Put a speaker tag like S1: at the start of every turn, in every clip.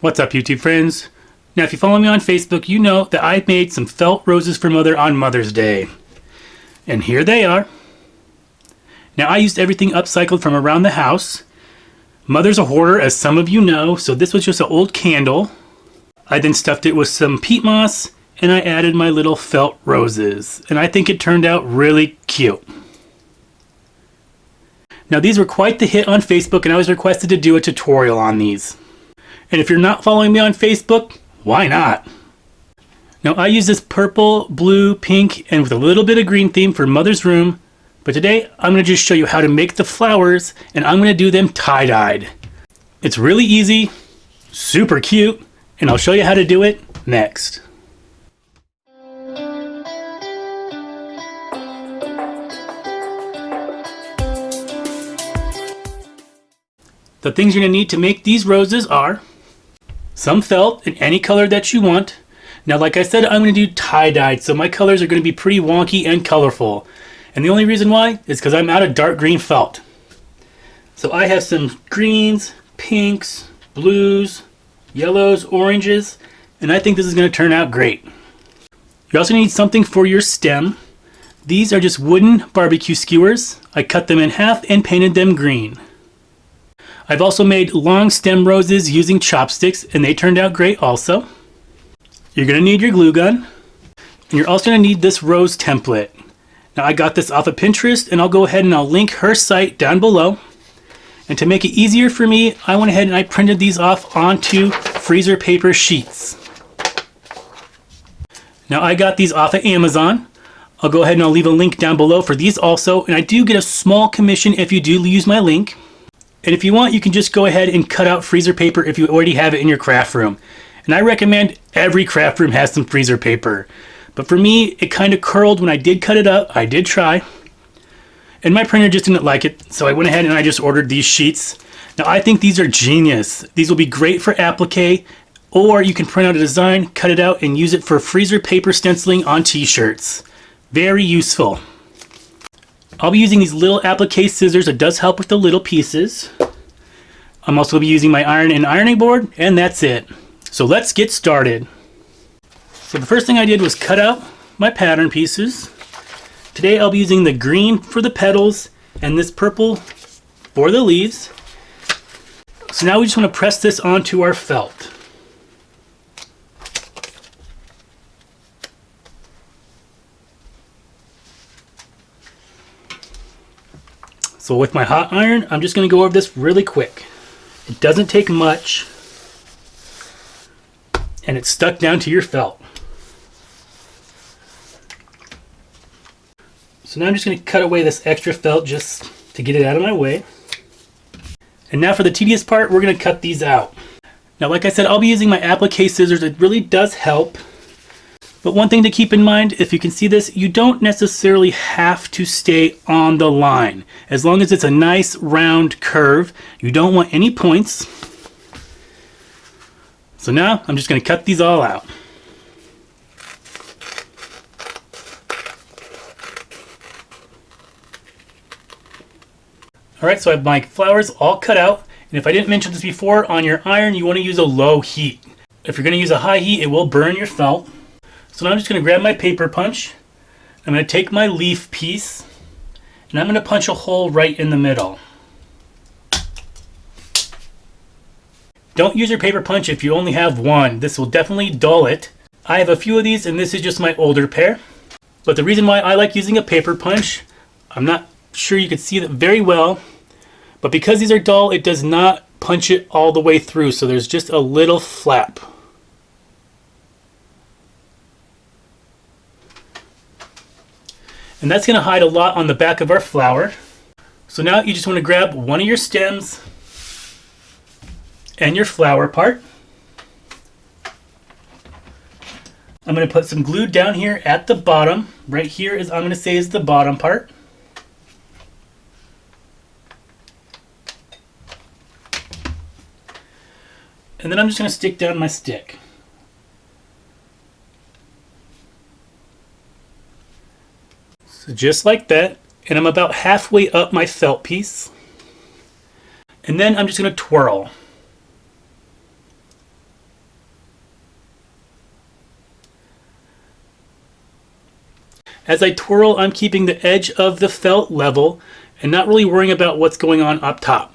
S1: What's up, YouTube friends? Now, if you follow me on Facebook, you know that I made some felt roses for Mother on Mother's Day. And here they are. Now, I used everything upcycled from around the house. Mother's a hoarder, as some of you know, so this was just an old candle. I then stuffed it with some peat moss, and I added my little felt roses. And I think it turned out really cute. Now, these were quite the hit on Facebook, and I was requested to do a tutorial on these. And if you're not following me on Facebook, why not? Now, I use this purple, blue, pink, and with a little bit of green theme for Mother's room. But today, I'm going to just show you how to make the flowers, and I'm going to do them tie-dyed. It's really easy, super cute, and I'll show you how to do it next. The things you're going to need to make these roses are some felt in any color that you want. Now, like I said, I'm going to do tie-dyed, so my colors are going to be pretty wonky and colorful. And the only reason why is because I'm out of dark green felt. So I have some greens, pinks, blues, yellows, oranges, and I think this is going to turn out great. You also need something for your stem. These are just wooden barbecue skewers. I cut them in half and painted them green. I've also made long stem roses using chopsticks, and they turned out great also. You're going to need your glue gun, and you're also going to need this rose template. Now, I got this off of Pinterest, and I'll go ahead and I'll link her site down below. And to make it easier for me, I went ahead and I printed these off onto freezer paper sheets. Now, I got these off of Amazon. I'll go ahead and I'll leave a link down below for these also, and I do get a small commission if you do use my link. And if you want, you can just go ahead and cut out freezer paper if you already have it in your craft room. And I recommend every craft room has some freezer paper. But for me, it kind of curled when I did cut it up. I did try. And my printer just didn't like it, so I went ahead and I just ordered these sheets. Now, I think these are genius. These will be great for applique, or you can print out a design, cut it out, and use it for freezer paper stenciling on t-shirts. Very useful. I'll be using these little applique scissors. It does help with the little pieces. I'm also going to be using my iron and ironing board, and that's it. So let's get started. So the first thing I did was cut out my pattern pieces. Today I'll be using the green for the petals and this purple for the leaves. So now we just want to press this onto our felt. So with my hot iron, I'm just going to go over this really quick. It doesn't take much, and it's stuck down to your felt. So now I'm just going to cut away this extra felt just to get it out of my way. And now for the tedious part, we're going to cut these out. Now, like I said, I'll be using my applique scissors. It really does help. But one thing to keep in mind, if you can see this, you don't necessarily have to stay on the line. As long as it's a nice round curve, you don't want any points. So now I'm just going to cut these all out. Alright, so I have my flowers all cut out. And if I didn't mention this before, on your iron you want to use a low heat. If you're going to use a high heat, it will burn your felt. So now I'm just going to grab my paper punch. I'm going to take my leaf piece, and I'm going to punch a hole right in the middle. Don't use your paper punch if you only have one. This will definitely dull it. I have a few of these, and this is just my older pair. But the reason why I like using a paper punch, I'm not sure you can see that very well, but because these are dull, it does not punch it all the way through, so there's just a little flap. And that's going to hide a lot on the back of our flower. So now you just want to grab one of your stems and your flower part. I'm going to put some glue down here at the bottom. Right here is, I'm going to say, is the bottom part. And then I'm just going to stick down my stick. So just like that, and I'm about halfway up my felt piece. And then I'm just going to twirl. As I twirl, I'm keeping the edge of the felt level and not really worrying about what's going on up top.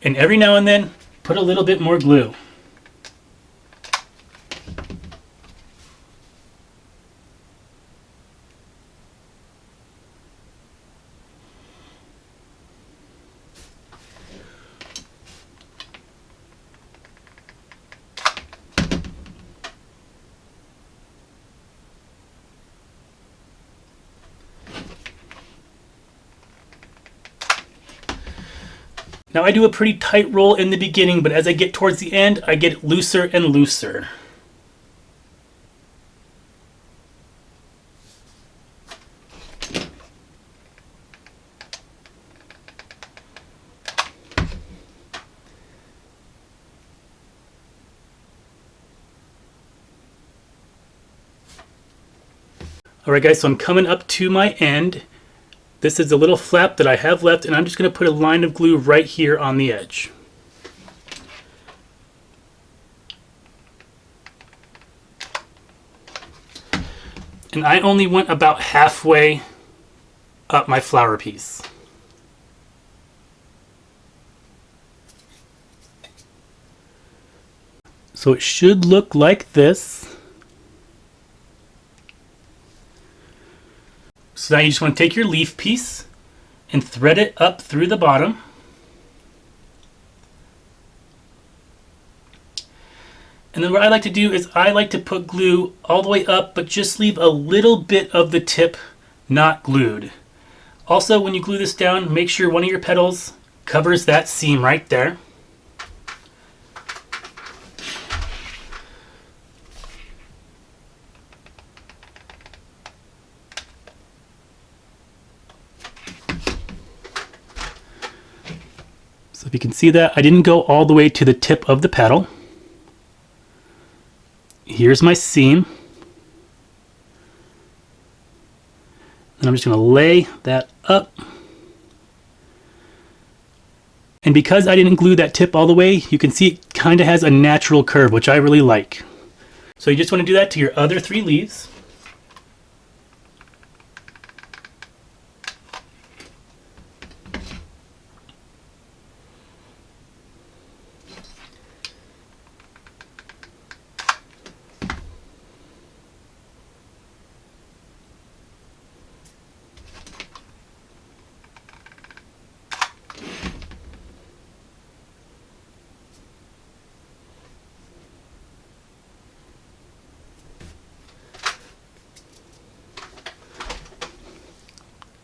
S1: And every now and then, put a little bit more glue. Now I do a pretty tight roll in the beginning, but as I get towards the end, I get looser and looser. Alright guys, so I'm coming up to my end. This is a little flap that I have left, and I'm just going to put a line of glue right here on the edge. And I only went about halfway up my flower piece. So it should look like this. So now you just want to take your leaf piece and thread it up through the bottom. And then what I like to do is I like to put glue all the way up, but just leave a little bit of the tip not glued. Also, when you glue this down, make sure one of your petals covers that seam right there. So if you can see that, I didn't go all the way to the tip of the petal. Here's my seam. And I'm just going to lay that up. And because I didn't glue that tip all the way, you can see it kind of has a natural curve, which I really like. So you just want to do that to your other 3 leaves.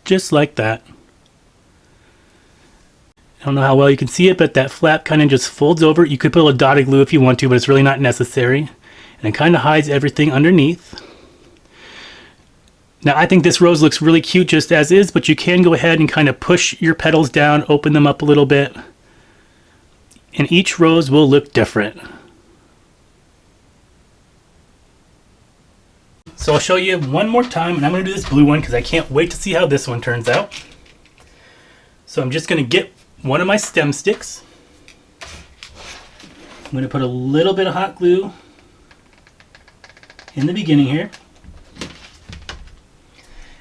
S1: Just like that. I don't know how well you can see it, but that flap kind of just folds over. You could put a little dotted glue if you want to, but it's really not necessary. And it kind of hides everything underneath. Now I think this rose looks really cute just as is, but you can go ahead and kind of push your petals down, open them up a little bit. And each rose will look different. So I'll show you one more time, and I'm going to do this blue one because I can't wait to see how this one turns out. So I'm just going to get one of my stem sticks. I'm going to put a little bit of hot glue in the beginning here.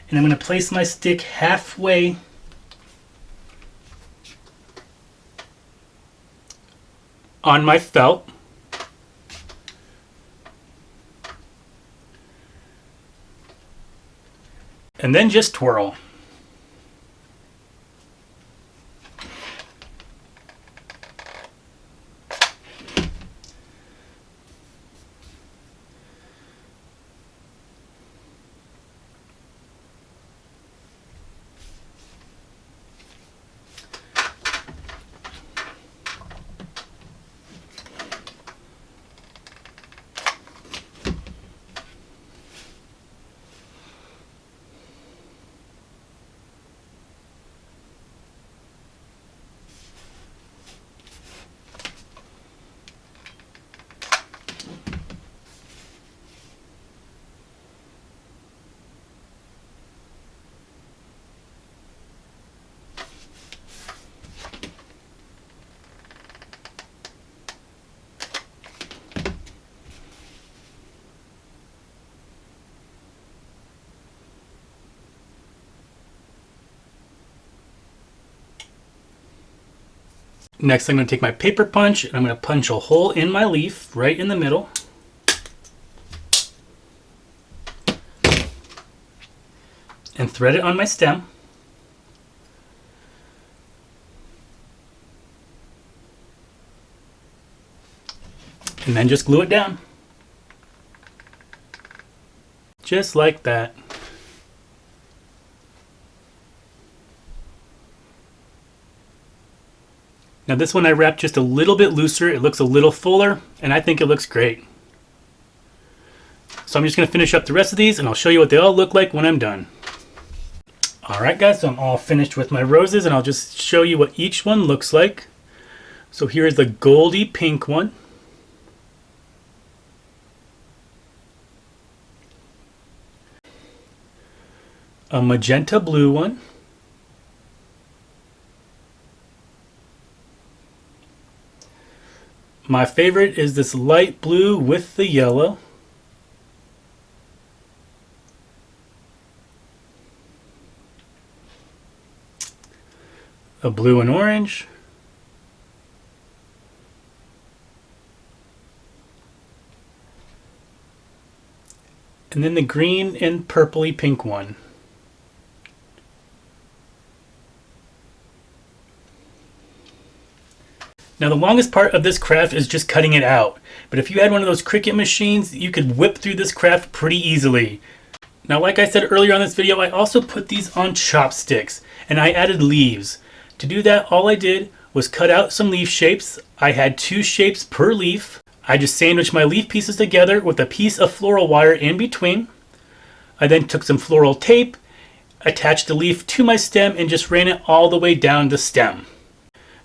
S1: And I'm going to place my stick halfway on my felt. And then just twirl. Next, I'm going to take my paper punch and I'm going to punch a hole in my leaf right in the middle. And thread it on my stem. And then just glue it down. Just like that. Now this one I wrapped just a little bit looser. It looks a little fuller, and I think it looks great. So I'm just going to finish up the rest of these, and I'll show you what they all look like when I'm done. Alright guys, so I'm all finished with my roses, and I'll just show you what each one looks like. So here's the goldy pink one. A magenta blue one. My favorite is this light blue with the yellow. A blue and orange. And then the green and purpley pink one. Now the longest part of this craft is just cutting it out, but if you had one of those Cricut machines, you could whip through this craft pretty easily. Now like I said earlier on this video, I also put these on chopsticks, and I added leaves. To do that, all I did was cut out some leaf shapes. I had 2 shapes per leaf. I just sandwiched my leaf pieces together with a piece of floral wire in between. I then took some floral tape, attached the leaf to my stem, and just ran it all the way down the stem.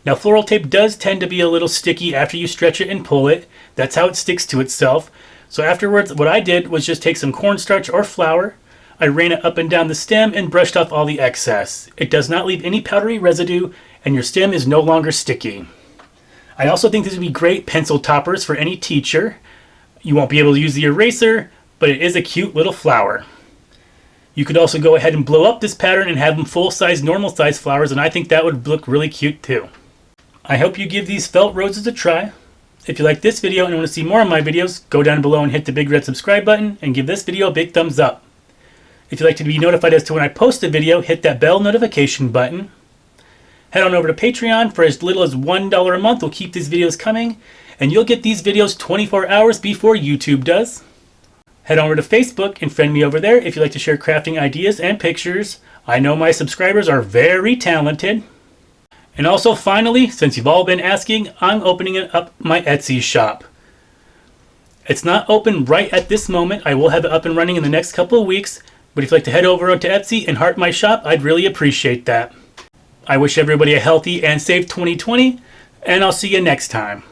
S1: Now floral tape does tend to be a little sticky after you stretch it and pull it. That's how it sticks to itself. So afterwards, what I did was just take some cornstarch or flour. I ran it up and down the stem and brushed off all the excess. It does not leave any powdery residue, and your stem is no longer sticky. I also think these would be great pencil toppers for any teacher. You won't be able to use the eraser, but it is a cute little flower. You could also go ahead and blow up this pattern and have them full-size, normal-size flowers, and I think that would look really cute too. I hope you give these felt roses a try. If you like this video and want to see more of my videos, go down below and hit the big red subscribe button and give this video a big thumbs up. If you'd like to be notified as to when I post a video, hit that bell notification button. Head on over to Patreon. For as little as $1 a month, we'll keep these videos coming, and you'll get these videos 24 hours before YouTube does. Head over to Facebook and friend me over there if you'd like to share crafting ideas and pictures. I know my subscribers are very talented. And also finally, since you've all been asking, I'm opening up my Etsy shop. It's not open right at this moment. I will have it up and running in the next couple of weeks, but if you'd like to head over to Etsy and heart my shop, I'd really appreciate that. I wish everybody a healthy and safe 2020, and I'll see you next time.